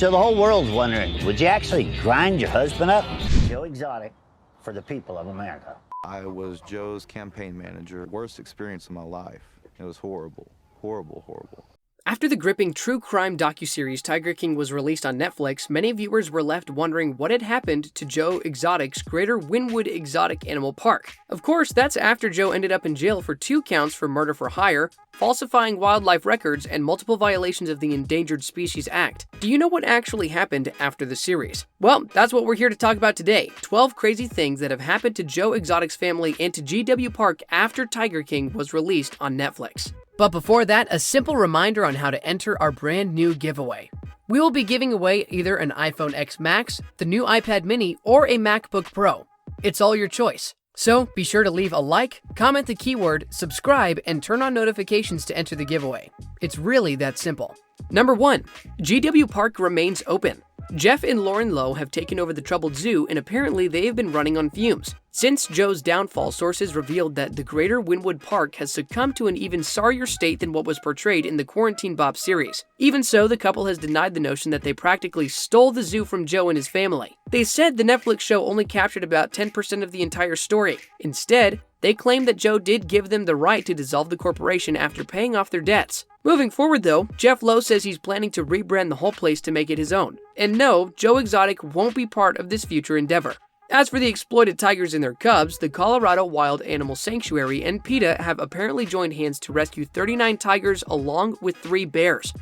So the whole world's wondering, would you actually grind your husband up? Joe Exotic for the people of America. I was Joe's campaign manager. Worst experience of my life. It was horrible. Horrible, horrible. After the gripping true crime docuseries Tiger King was released on Netflix, many viewers were left wondering what had happened to Joe Exotic's Greater Wynwood Exotic Animal Park. Of course, that's after Joe ended up in jail for 2 counts for murder for hire, falsifying wildlife records, and multiple violations of the Endangered Species Act. Do you know what actually happened after the series? Well, that's what we're here to talk about today. 12 crazy things that have happened to Joe Exotic's family and to GW Park after Tiger King was released on Netflix. But before that, a simple reminder on how to enter our brand new giveaway. We will be giving away either an iPhone X Max, the new iPad mini, or a MacBook Pro. It's all your choice. So be sure to leave a like, comment the keyword, subscribe, and turn on notifications to enter the giveaway. It's really that simple. Number 1. GW Park remains open. Jeff and Lauren Lowe have taken over the troubled zoo, and apparently they have been running on fumes. Since Joe's downfall, sources revealed that the Greater Wynwood Park has succumbed to an even sorrier state than what was portrayed in the Quarantine Bop series. Even so, the couple has denied the notion that they practically stole the zoo from Joe and his family. They said the Netflix show only captured about 10% of the entire story. Instead, they claim that Joe did give them the right to dissolve the corporation after paying off their debts. Moving forward though, Jeff Lowe says he's planning to rebrand the whole place to make it his own. And no, Joe Exotic won't be part of this future endeavor. As for the exploited tigers and their cubs, the Colorado Wild Animal Sanctuary and PETA have apparently joined hands to rescue 39 tigers along with 3 bears.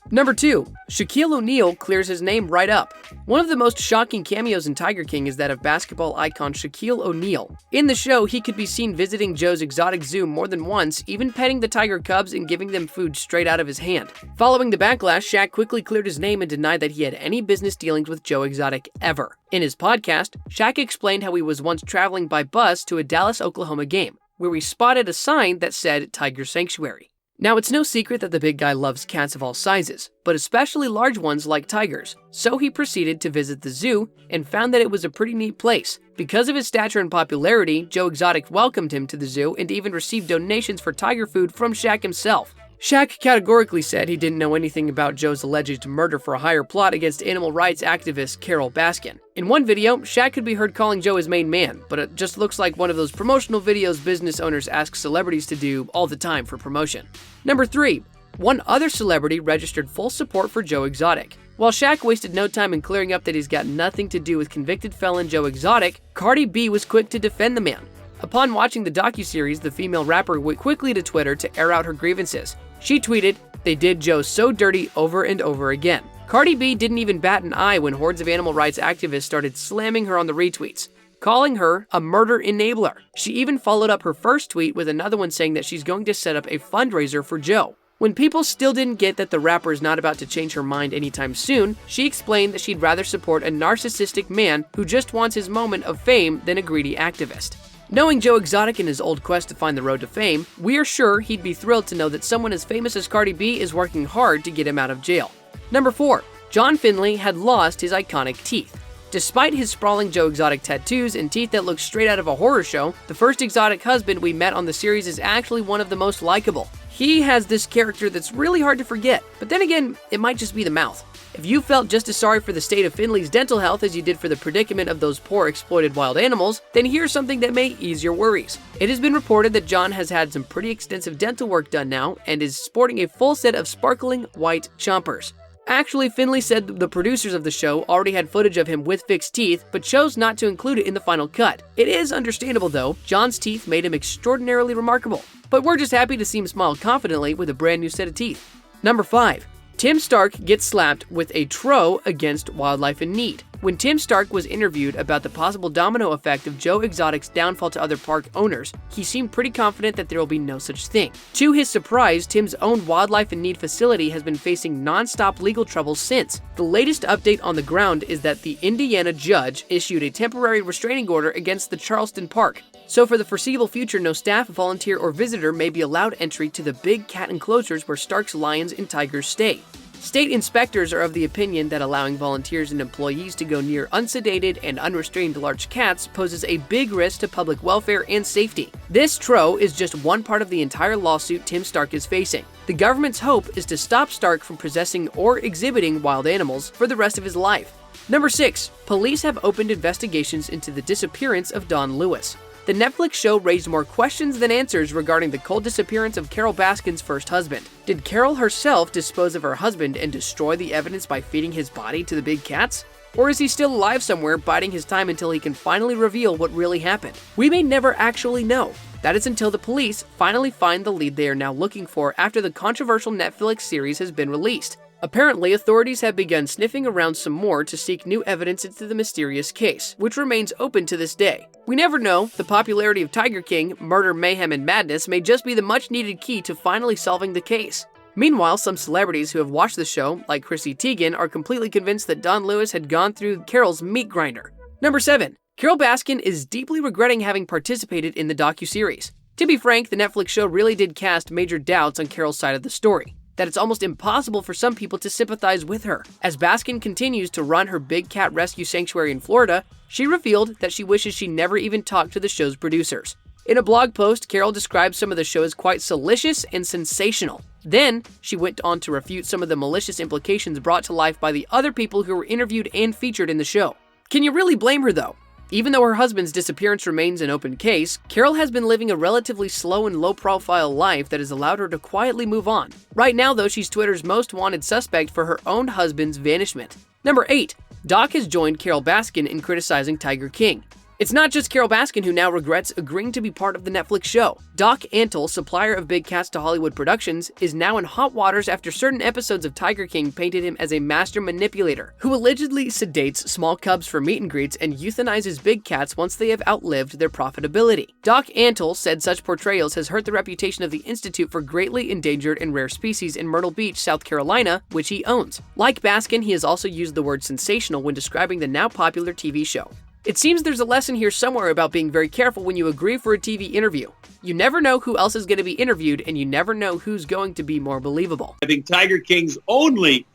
Number 2. Shaquille O'Neal clears his name right up. One of the most shocking cameos in Tiger King is that of basketball icon Shaquille O'Neal. In the show, he could be seen visiting Joe's exotic zoo more than once, even petting the tiger cubs and giving them food straight out of his hand. Following the backlash, Shaq quickly cleared his name and denied that he had any business dealings with Joe Exotic ever. In his podcast, Shaq explained how he was once traveling by bus to a Dallas, Oklahoma game, where he spotted a sign that said Tiger Sanctuary. Now, it's no secret that the big guy loves cats of all sizes, but especially large ones like tigers, so he proceeded to visit the zoo and found that it was a pretty neat place. Because of his stature and popularity, Joe Exotic welcomed him to the zoo and even received donations for tiger food from Shaq himself. Shaq categorically said he didn't know anything about Joe's alleged murder for hire plot against animal rights activist Carole Baskin. In one video, Shaq could be heard calling Joe his main man, but it just looks like one of those promotional videos business owners ask celebrities to do all the time for promotion. Number 3. One other celebrity registered full support for Joe Exotic. While Shaq wasted no time in clearing up that he's got nothing to do with convicted felon Joe Exotic, Cardi B was quick to defend the man. Upon watching the docuseries, the female rapper went quickly to Twitter to air out her grievances. She tweeted, "They did Joe so dirty over and over again." Cardi B didn't even bat an eye when hordes of animal rights activists started slamming her on the retweets, calling her a murder enabler. She even followed up her first tweet with another one saying that she's going to set up a fundraiser for Joe. When people still didn't get that the rapper is not about to change her mind anytime soon, she explained that she'd rather support a narcissistic man who just wants his moment of fame than a greedy activist. Knowing Joe Exotic and his old quest to find the road to fame, we are sure he'd be thrilled to know that someone as famous as Cardi B is working hard to get him out of jail. Number 4. John Finley had lost his iconic teeth. Despite his sprawling Joe Exotic tattoos and teeth that look straight out of a horror show, the first exotic husband we met on the series is actually one of the most likable. He has this character that's really hard to forget, but then again, it might just be the mouth. If you felt just as sorry for the state of Finley's dental health as you did for the predicament of those poor exploited wild animals, then here's something that may ease your worries. It has been reported that John has had some pretty extensive dental work done now and is sporting a full set of sparkling white chompers. Actually, Finley said the producers of the show already had footage of him with fixed teeth, but chose not to include it in the final cut. It is understandable though, John's teeth made him extraordinarily remarkable. But we're just happy to see him smile confidently with a brand new set of teeth. Number 5. Tim Stark gets slapped with a TRO against wildlife in need. When Tim Stark was interviewed about the possible domino effect of Joe Exotic's downfall to other park owners, he seemed pretty confident that there will be no such thing. To his surprise, Tim's own wildlife in need facility has been facing non-stop legal troubles since. The latest update on the ground is that the Indiana judge issued a temporary restraining order against the Charleston Park. So for the foreseeable future, no staff, volunteer, or visitor may be allowed entry to the big cat enclosures where Stark's lions and tigers stay. State inspectors are of the opinion that allowing volunteers and employees to go near unsedated and unrestrained large cats poses a big risk to public welfare and safety. This TRO is just one part of the entire lawsuit Tim Stark is facing. The government's hope is to stop Stark from possessing or exhibiting wild animals for the rest of his life. Number 6. Police have opened investigations into the disappearance of Don Lewis. The Netflix show raised more questions than answers regarding the cold disappearance of Carole Baskin's first husband. Did Carole herself dispose of her husband and destroy the evidence by feeding his body to the big cats? Or is he still alive somewhere, biding his time until he can finally reveal what really happened? We may never actually know. That is until the police finally find the lead they are now looking for after the controversial Netflix series has been released. Apparently, authorities have begun sniffing around some more to seek new evidence into the mysterious case, which remains open to this day. We never know, the popularity of Tiger King, murder, mayhem, and madness may just be the much-needed key to finally solving the case. Meanwhile, some celebrities who have watched the show, like Chrissy Teigen, are completely convinced that Don Lewis had gone through Carole's meat grinder. Number 7. Carole Baskin is deeply regretting having participated in the docuseries. To be frank, the Netflix show really did cast major doubts on Carole's side of the story, that it's almost impossible for some people to sympathize with her. As Baskin continues to run her big cat rescue sanctuary in Florida, she revealed that she wishes she never even talked to the show's producers. In a blog post, Carole described some of the show as quite salacious and sensational. Then, she went on to refute some of the malicious implications brought to life by the other people who were interviewed and featured in the show. Can you really blame her though? Even though her husband's disappearance remains an open case, Carole has been living a relatively slow and low-profile life that has allowed her to quietly move on. Right now, though, she's Twitter's most wanted suspect for her own husband's vanishment. Number 8. Doc has joined Carole Baskin in criticizing Tiger King. It's not just Carole Baskin who now regrets agreeing to be part of the Netflix show. Doc Antal, supplier of big cats to Hollywood Productions, is now in hot waters after certain episodes of Tiger King painted him as a master manipulator who allegedly sedates small cubs for meet and greets and euthanizes big cats once they have outlived their profitability. Doc Antal said such portrayals has hurt the reputation of the Institute for Greatly Endangered and Rare Species in Myrtle Beach, South Carolina, which he owns. Like Baskin, he has also used the word sensational when describing the now popular TV show. It seems there's a lesson here somewhere about being very careful when you agree for a TV interview. You never know who else is going to be interviewed, and you never know who's going to be more believable. I think Tiger King's only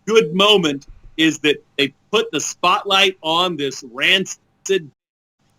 good moment is that they put the spotlight on this rancid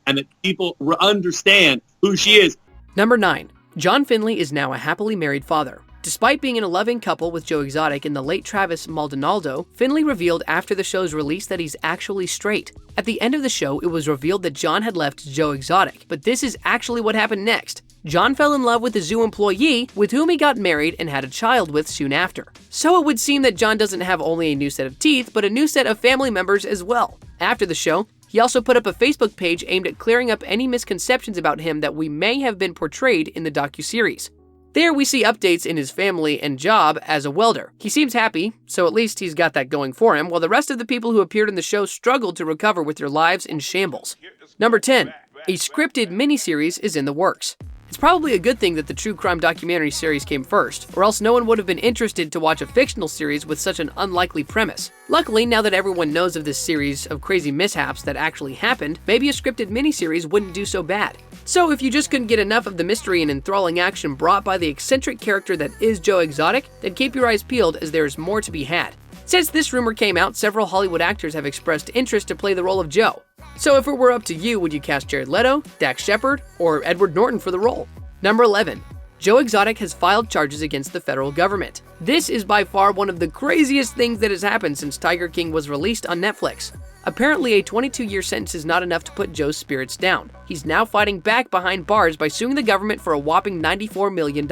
and that people understand who she is. Number 9. John Finley is now a happily married father. Despite being in a loving couple with Joe Exotic and the late Travis Maldonado, Finley revealed after the show's release that he's actually straight. At the end of the show, it was revealed that John had left Joe Exotic, but this is actually what happened next. John fell in love with a zoo employee with whom he got married and had a child with soon after. So it would seem that John doesn't have only a new set of teeth, but a new set of family members as well. After the show, he also put up a Facebook page aimed at clearing up any misconceptions about him that we may have been portrayed in the docuseries. There we see updates in his family and job as a welder. He seems happy, so at least he's got that going for him, while the rest of the people who appeared in the show struggled to recover with their lives in shambles. Number 10. A scripted miniseries is in the works. It's probably a good thing that the true crime documentary series came first, or else no one would have been interested to watch a fictional series with such an unlikely premise. Luckily, now that everyone knows of this series of crazy mishaps that actually happened, maybe a scripted miniseries wouldn't do so bad. So if you just couldn't get enough of the mystery and enthralling action brought by the eccentric character that is Joe Exotic, then keep your eyes peeled as there is more to be had. Since this rumor came out, several Hollywood actors have expressed interest to play the role of Joe. So if it were up to you, would you cast Jared Leto, Dax Shepard, or Edward Norton for the role? Number 11. Joe Exotic has filed charges against the federal government. This is by far one of the craziest things that has happened since Tiger King was released on Netflix. Apparently, a 22-year sentence is not enough to put Joe's spirits down. He's now fighting back behind bars by suing the government for a whopping $94 million.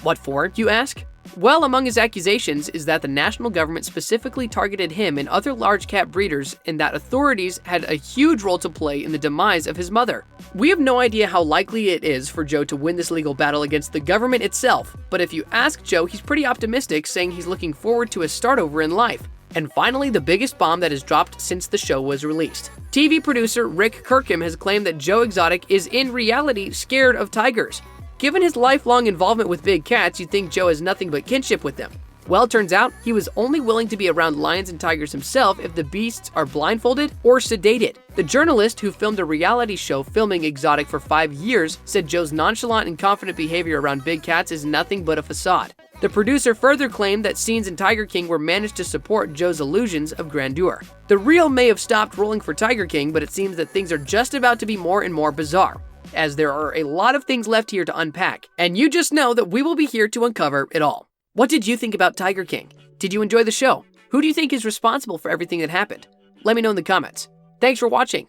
What for, you ask? Well, among his accusations is that the national government specifically targeted him and other large cat breeders, and that authorities had a huge role to play in the demise of his mother. We have no idea how likely it is for Joe to win this legal battle against the government itself, but if you ask Joe, he's pretty optimistic, saying he's looking forward to a start over in life. And finally, the biggest bomb that has dropped since the show was released. TV producer Rick Kirkham has claimed that Joe Exotic is in reality scared of tigers. Given his lifelong involvement with big cats, you'd think Joe has nothing but kinship with them. Well, turns out he was only willing to be around lions and tigers himself if the beasts are blindfolded or sedated. The journalist who filmed a reality show filming Exotic for 5 years said Joe's nonchalant and confident behavior around big cats is nothing but a facade. The producer further claimed that scenes in Tiger King were managed to support Joe's illusions of grandeur. The reel may have stopped rolling for Tiger King, but it seems that things are just about to be more and more bizarre, as there are a lot of things left here to unpack, and you just know that we will be here to uncover it all. What did you think about Tiger King? Did you enjoy the show? Who do you think is responsible for everything that happened? Let me know in the comments. Thanks for watching.